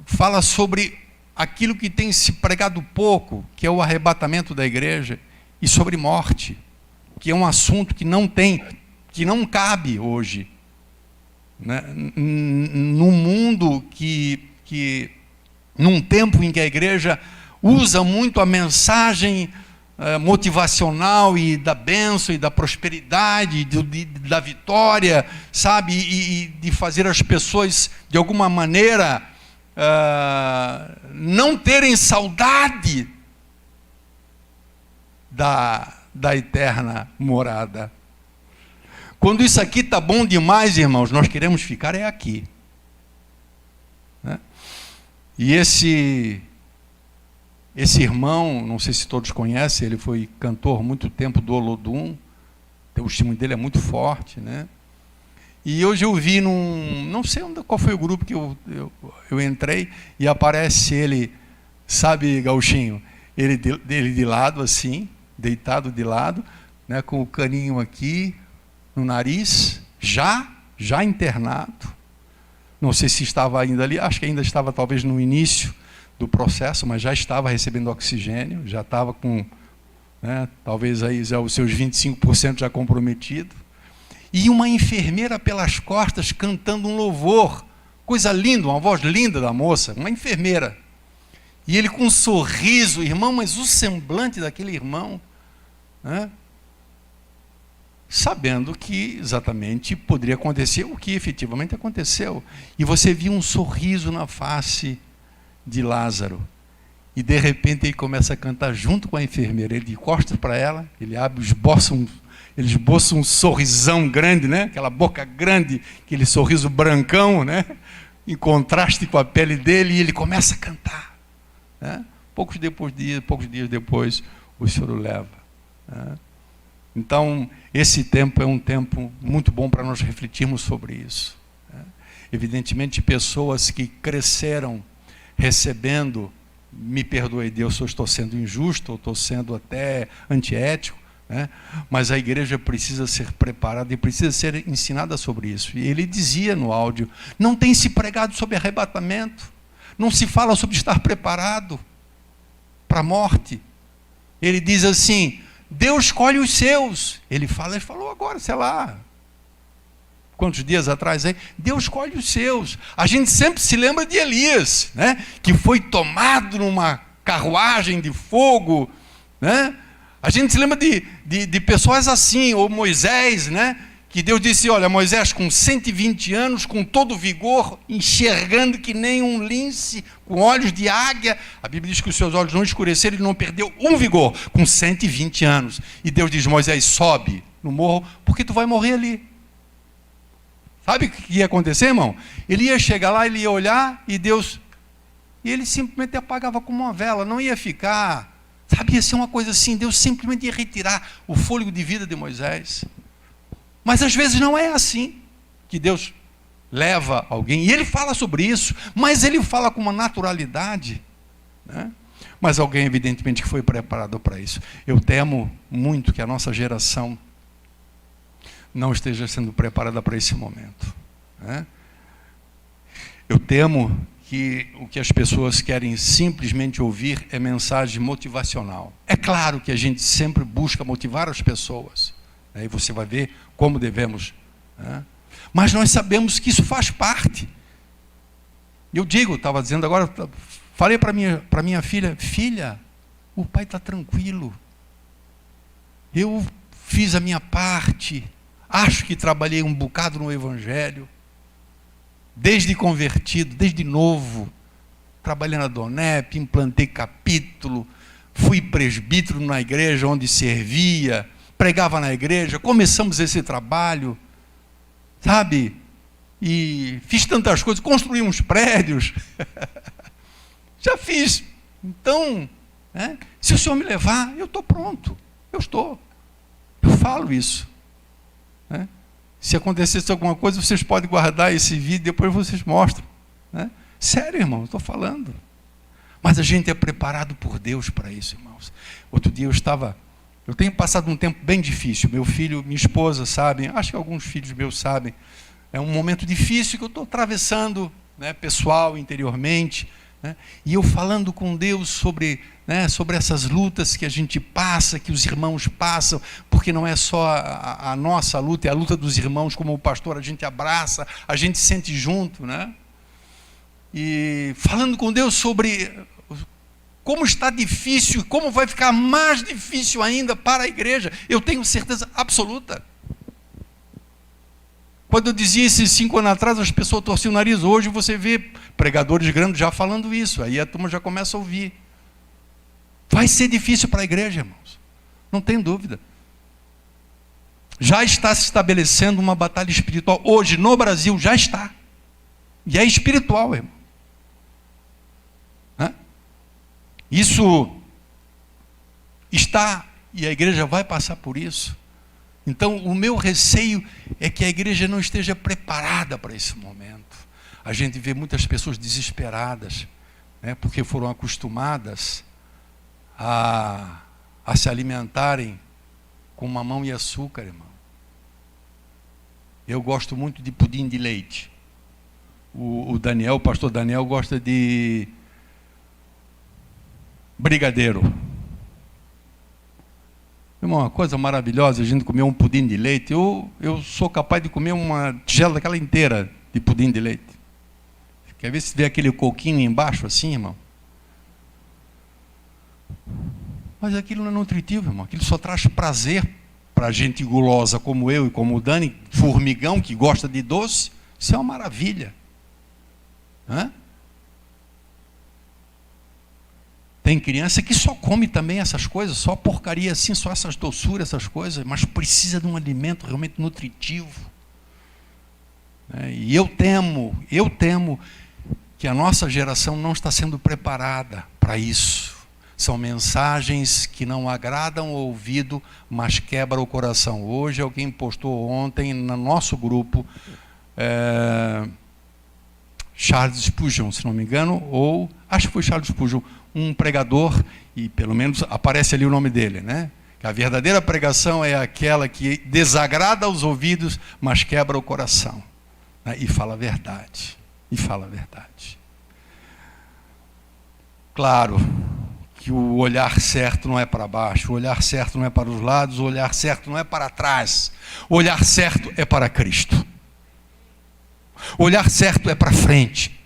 fala sobre aquilo que tem se pregado pouco, que é o arrebatamento da igreja, e sobre morte, que é um assunto que não cabe hoje, né? No mundo num tempo em que a igreja usa muito a mensagem motivacional e da bênção e da prosperidade, da vitória, sabe, e de fazer as pessoas de alguma maneira não terem saudade da eterna morada. Quando isso aqui está bom demais, irmãos, nós queremos ficar aqui, né? E esse irmão, não sei se todos conhecem, ele foi cantor muito tempo do Olodum, o testemunho dele é muito forte, né? E hoje eu vi não sei qual foi o grupo que eu entrei, e aparece ele, sabe, Gauchinho, ele de lado assim, deitado de lado, né, com o caninho aqui no nariz, já internado. Não sei se estava ainda ali, acho que ainda estava talvez no início do processo, mas já estava recebendo oxigênio, já estava com, né, talvez aí já os seus 25% já comprometido. E uma enfermeira pelas costas cantando um louvor, coisa linda, uma voz linda da moça, uma enfermeira. E ele com um sorriso, irmão, mas o semblante daquele irmão, né? Sabendo que exatamente poderia acontecer o que efetivamente aconteceu. E você via um sorriso na face de Lázaro. E de repente ele começa a cantar junto com a enfermeira. Ele encosta para ela, ele abre, ele esboça um sorrisão grande, né? Aquela boca grande, aquele sorriso brancão, né? Em contraste com a pele dele, e ele começa a cantar, né? Poucos dias depois, o Senhor o leva, né? Então, esse tempo é um tempo muito bom para nós refletirmos sobre isso, né? Evidentemente, pessoas que cresceram recebendo, me perdoe Deus se eu estou sendo injusto, ou estou sendo até antiético, né? Mas a igreja precisa ser preparada e precisa ser ensinada sobre isso. E ele dizia no áudio, não tem se pregado sobre arrebatamento, não se fala sobre estar preparado para a morte. Ele diz assim, Deus escolhe os seus. Ele falou agora, sei lá, quantos dias atrás aí, Deus escolhe os seus. A gente sempre se lembra de Elias, né? Que foi tomado numa carruagem de fogo, né? A gente se lembra de pessoas assim, ou Moisés, né? Que Deus disse, olha, Moisés com 120 anos, com todo vigor, enxergando que nem um lince, com olhos de águia. A Bíblia diz que os seus olhos não escureceram, ele não perdeu um vigor, com 120 anos. E Deus diz, Moisés, sobe no morro, porque tu vai morrer ali. Sabe o que ia acontecer, irmão? Ele ia chegar lá, ele ia olhar, e Deus... E ele simplesmente apagava como uma vela, não ia ficar... Sabe, ia ser uma coisa assim, Deus simplesmente ia retirar o fôlego de vida de Moisés. Mas às vezes não é assim que Deus leva alguém. E ele fala sobre isso, mas ele fala com uma naturalidade, né? Mas alguém evidentemente que foi preparado para isso. Eu temo muito que a nossa geração não esteja sendo preparada para esse momento, né? Eu temo que o que as pessoas querem simplesmente ouvir é mensagem motivacional. É claro que a gente sempre busca motivar as pessoas, né? E você vai ver como devemos, né? Mas nós sabemos que isso faz parte. Eu digo, estava dizendo agora, falei para minha filha, filha, o pai está tranquilo, eu fiz a minha parte, acho que trabalhei um bocado no Evangelho, desde convertido, desde novo, trabalhei na Donep, implantei capítulo, fui presbítero na igreja onde servia, pregava na igreja, começamos esse trabalho, sabe? E fiz tantas coisas, construí uns prédios, já fiz. Então, né, se o Senhor me levar, eu estou pronto, eu falo isso, né? Se acontecesse alguma coisa, vocês podem guardar esse vídeo, depois vocês mostram, né? Sério, irmão, estou falando. Mas a gente é preparado por Deus para isso, irmãos. Outro dia eu tenho passado um tempo bem difícil. Meu filho, minha esposa sabem, acho que alguns filhos meus sabem. É um momento difícil que eu estou atravessando, né, pessoal, interiormente, né? E eu falando com Deus sobre, né, sobre essas lutas que a gente passa, que os irmãos passam, porque não é só a nossa luta, é a luta dos irmãos, como o pastor, a gente abraça, a gente sente junto, né? E falando com Deus sobre como está difícil, como vai ficar mais difícil ainda para a igreja, eu tenho certeza absoluta. Quando eu dizia esses 5 anos atrás, as pessoas torciam o nariz. Hoje você vê pregadores grandes já falando isso. Aí a turma já começa a ouvir. Vai ser difícil para a igreja, irmãos. Não tem dúvida. Já está se estabelecendo uma batalha espiritual. Hoje, no Brasil, já está. E é espiritual, irmão. Isso está, e a igreja vai passar por isso. Então, o meu receio é que a igreja não esteja preparada para esse momento. A gente vê muitas pessoas desesperadas, né, porque foram acostumadas a se alimentarem com mamão e açúcar, irmão. Eu gosto muito de pudim de leite. O Daniel, o pastor Daniel, gosta de brigadeiro. Irmão, uma coisa maravilhosa, a gente comer um pudim de leite. Eu sou capaz de comer uma tigela daquela inteira de pudim de leite. Quer ver se vê aquele coquinho embaixo assim, irmão? Mas aquilo não é nutritivo, irmão. Aquilo só traz prazer para gente gulosa como eu e como o Dani, formigão que gosta de doce. Isso é uma maravilha. Hã? Tem criança que só come também essas coisas, só porcaria assim, só essas doçuras, essas coisas, mas precisa de um alimento realmente nutritivo. E eu temo que a nossa geração não está sendo preparada para isso. São mensagens que não agradam o ouvido, mas quebram o coração. Hoje alguém postou ontem no nosso grupo, Charles Spurgeon, se não me engano, ou acho que foi Charles Spurgeon, um pregador, e pelo menos aparece ali o nome dele, né? Que a verdadeira pregação é aquela que desagrada aos ouvidos, mas quebra o coração, né? E fala a verdade. E fala a verdade. Claro que o olhar certo não é para baixo, o olhar certo não é para os lados, o olhar certo não é para trás, o olhar certo é para Cristo. O olhar certo é para frente.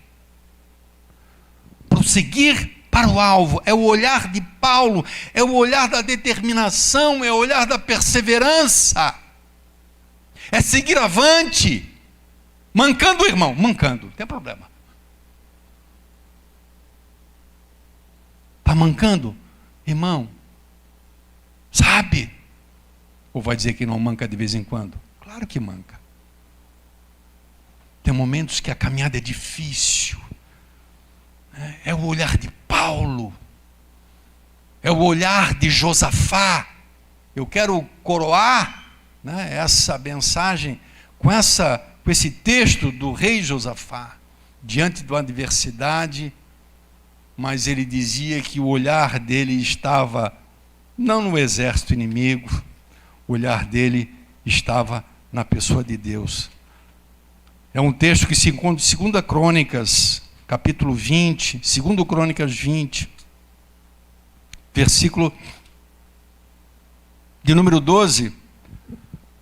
Prosseguir para o alvo, é o olhar de Paulo, é o olhar da determinação, é o olhar da perseverança, é seguir avante, mancando, irmão, mancando, não tem problema. Está mancando? Irmão, sabe? Ou vai dizer que não manca de vez em quando? Claro que manca. Tem momentos que a caminhada é difícil. É o olhar de Paulo. É o olhar de Josafá. Eu quero coroar, né, essa mensagem com esse texto do rei Josafá. Diante de uma adversidade, mas ele dizia que o olhar dele estava não no exército inimigo, o olhar dele estava na pessoa de Deus. É um texto que se encontra em 2 Crônicas, capítulo 20, 2 Crônicas 20, versículo de número 12,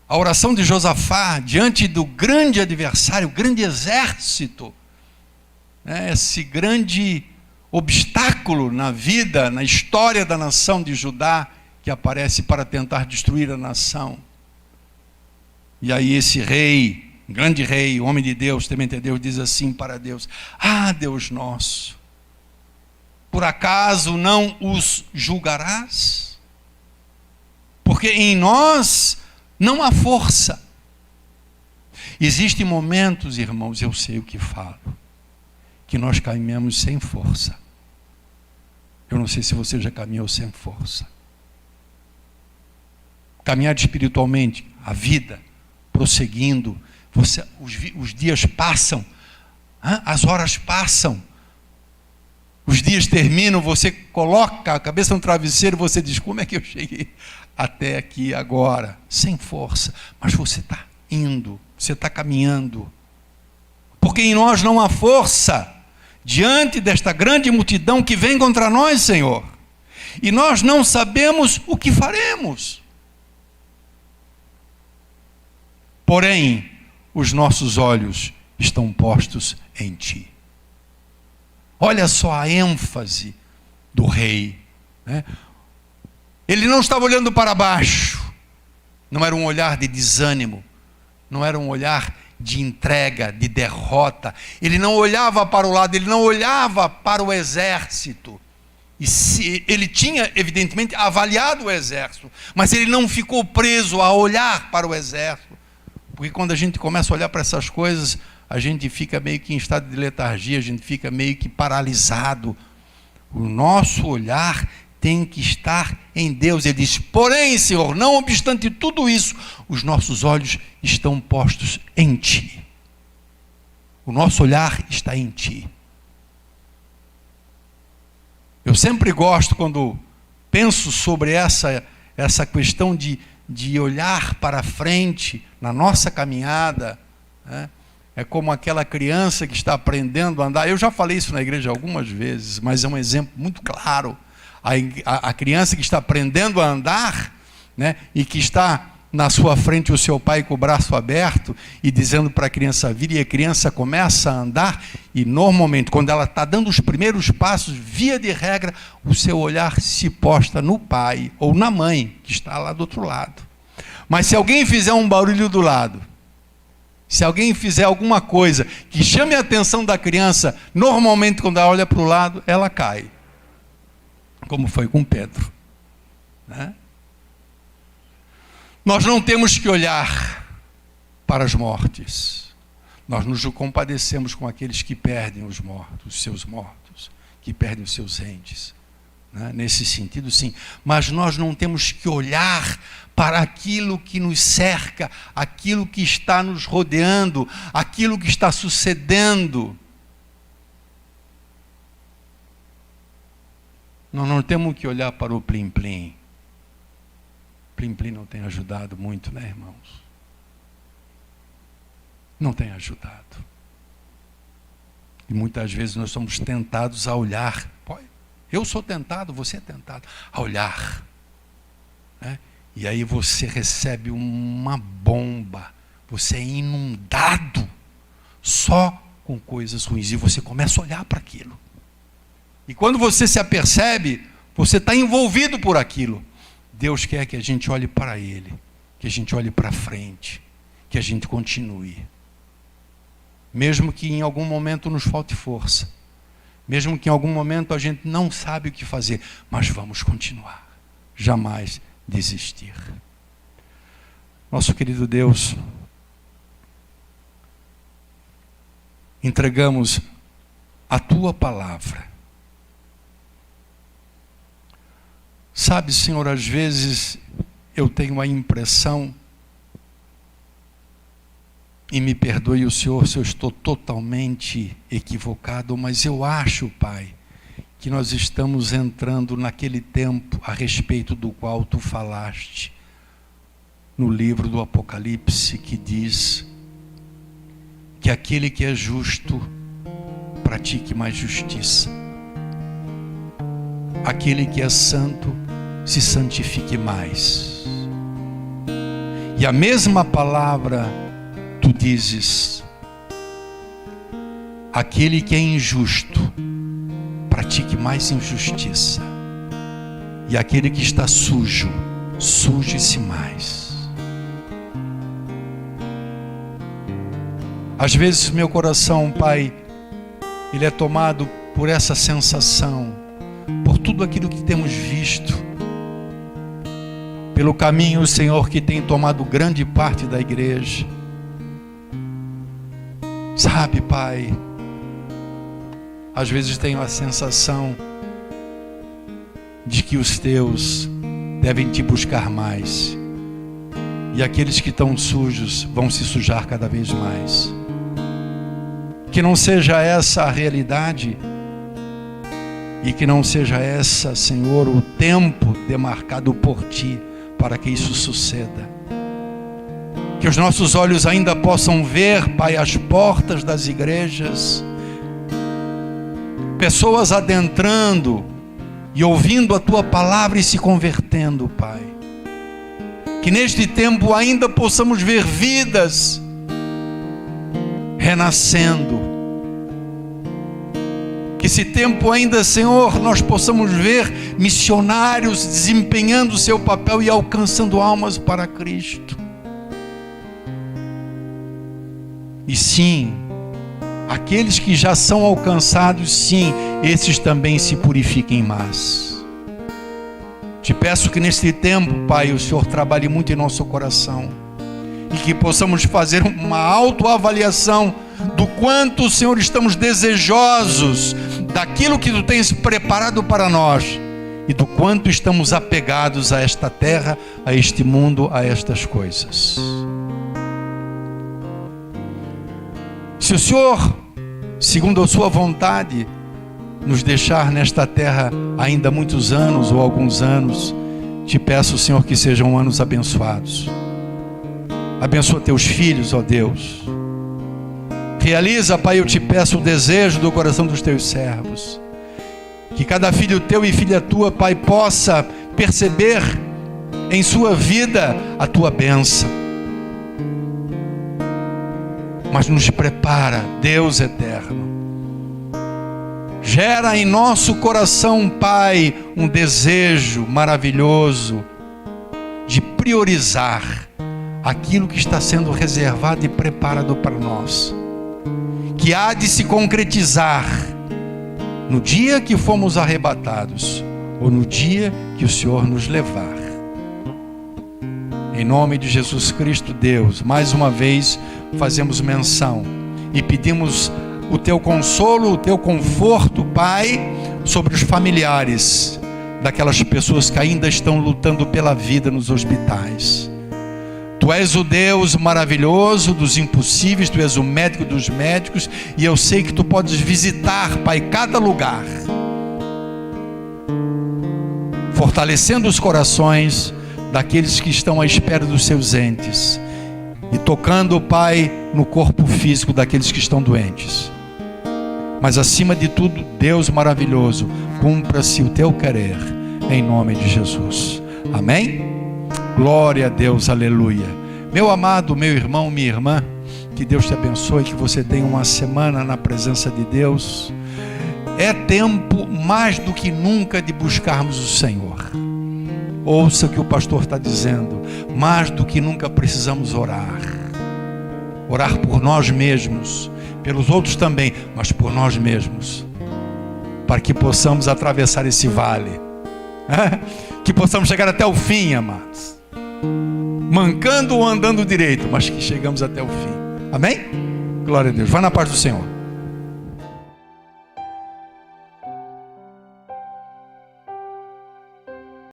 a oração de Josafá diante do grande adversário, o grande exército, né, esse grande obstáculo na vida, na história da nação de Judá, que aparece para tentar destruir a nação. E aí esse rei, grande rei, homem de Deus, temente a Deus, diz assim para Deus: ah, Deus nosso, por acaso não os julgarás? Porque em nós não há força. Existem momentos, irmãos, eu sei o que falo, que nós caminhamos sem força. Eu não sei se você já caminhou sem força. Caminhar espiritualmente, a vida, prosseguindo, os dias passam, as horas passam, os dias terminam, você coloca a cabeça no travesseiro e você diz: como é que eu cheguei até aqui agora? Sem força. Mas você está indo, você está caminhando. Porque em nós não há força diante desta grande multidão que vem contra nós, Senhor. E nós não sabemos o que faremos. Porém, os nossos olhos estão postos em Ti. Olha só a ênfase do rei, né? Ele não estava olhando para baixo. Não era um olhar de desânimo. Não era um olhar de entrega, de derrota. Ele não olhava para o lado, ele não olhava para o exército. E ele tinha, evidentemente, avaliado o exército, mas ele não ficou preso a olhar para o exército. Porque quando a gente começa a olhar para essas coisas, a gente fica meio que em estado de letargia, a gente fica meio que paralisado. O nosso olhar tem que estar em Deus. Ele diz: porém, Senhor, não obstante tudo isso, os nossos olhos estão postos em Ti. O nosso olhar está em Ti. Eu sempre gosto, quando penso sobre essa questão de olhar para frente na nossa caminhada, né? É como aquela criança que está aprendendo a andar. Eu já falei isso na igreja algumas vezes, mas é um exemplo muito claro. A criança que está aprendendo a andar, né, e que está na sua frente o seu pai com o braço aberto e dizendo para a criança vir, e a criança começa a andar, e normalmente quando ela está dando os primeiros passos, via de regra, o seu olhar se posta no pai ou na mãe, que está lá do outro lado. Mas se alguém fizer um barulho do lado, se alguém fizer alguma coisa que chame a atenção da criança, normalmente quando ela olha para o lado, ela cai. Como foi com Pedro, né? Nós não temos que olhar para as mortes. Nós nos compadecemos com aqueles que perdem os mortos, os seus mortos, que perdem os seus entes, né? Nesse sentido, sim. Mas nós não temos que olhar para aquilo que nos cerca, aquilo que está nos rodeando, aquilo que está sucedendo. Nós não temos que olhar para o plim-plim. Plim-plim não tem ajudado muito, né, irmãos? Não tem ajudado. E muitas vezes nós somos tentados a olhar. Eu sou tentado, você é tentado a olhar, né? E aí você recebe uma bomba. Você é inundado só com coisas ruins. E você começa a olhar para aquilo. E quando você se apercebe, você está envolvido por aquilo. Deus quer que a gente olhe para Ele, que a gente olhe para frente, que a gente continue. Mesmo que em algum momento nos falte força, mesmo que em algum momento a gente não sabe o que fazer, mas vamos continuar, jamais desistir. Nosso querido Deus, entregamos a Tua palavra. Sabe, Senhor, às vezes eu tenho a impressão, e me perdoe o Senhor se eu estou totalmente equivocado, mas eu acho, Pai, que nós estamos entrando naquele tempo a respeito do qual Tu falaste no livro do Apocalipse, que diz que aquele que é justo pratique mais justiça, aquele que é santo se santifique mais. E a mesma palavra Tu dizes: aquele que é injusto pratique mais injustiça, e aquele que está sujo, suje-se mais. Às vezes meu coração, Pai, ele é tomado por essa sensação, por tudo aquilo que temos visto, pelo caminho, Senhor, que tem tomado grande parte da igreja. Sabe, Pai, às vezes tenho a sensação de que os Teus devem Te buscar mais, e aqueles que estão sujos vão se sujar cada vez mais. Que não seja essa a realidade, e que não seja essa, Senhor, o tempo demarcado por Ti para que isso suceda. Que os nossos olhos ainda possam ver, Pai, as portas das igrejas, pessoas adentrando e ouvindo a Tua palavra e se convertendo, Pai. Que neste tempo ainda possamos ver vidas renascendo. Que esse tempo ainda, Senhor, nós possamos ver missionários desempenhando o seu papel e alcançando almas para Cristo. E sim, aqueles que já são alcançados, sim, esses também se purifiquem mais. Te peço que neste tempo, Pai, o Senhor trabalhe muito em nosso coração, e que possamos fazer uma autoavaliação do quanto, Senhor, estamos desejosos daquilo que Tu tens preparado para nós, e do quanto estamos apegados a esta terra, a este mundo, a estas coisas. Se o Senhor, segundo a Sua vontade, nos deixar nesta terra ainda muitos anos ou alguns anos, Te peço, Senhor, que sejam anos abençoados. Abençoa Teus filhos, ó Deus. Realiza, Pai, eu Te peço o desejo do coração dos Teus servos. Que cada filho Teu e filha Tua, Pai, possa perceber em sua vida a tua bênção. Mas nos prepara, Deus eterno. Gera em nosso coração, Pai, um desejo maravilhoso de priorizar aquilo que está sendo reservado e preparado para nós, que há de se concretizar no dia que fomos arrebatados, ou no dia que o Senhor nos levar. Em nome de Jesus Cristo, Deus, mais uma vez fazemos menção e pedimos o teu consolo, o teu conforto, Pai, sobre os familiares daquelas pessoas que ainda estão lutando pela vida nos hospitais. Tu és o Deus maravilhoso dos impossíveis, Tu és o médico dos médicos, e eu sei que Tu podes visitar, Pai, cada lugar, fortalecendo os corações daqueles que estão à espera dos seus entes, e tocando, Pai, no corpo físico daqueles que estão doentes. Mas acima de tudo, Deus maravilhoso, cumpra-se o Teu querer, em nome de Jesus. Amém? Glória a Deus, aleluia. Meu amado, meu irmão, minha irmã, que Deus te abençoe, que você tenha uma semana na presença de Deus. É tempo mais do que nunca de buscarmos o Senhor. Ouça o que o pastor está dizendo. Mais do que nunca precisamos orar. Orar por nós mesmos, pelos outros também, mas por nós mesmos, para que possamos atravessar esse vale, que possamos chegar até o fim, amados, mancando ou andando direito, mas que chegamos até o fim. Amém? Glória a Deus. Vá na paz do Senhor.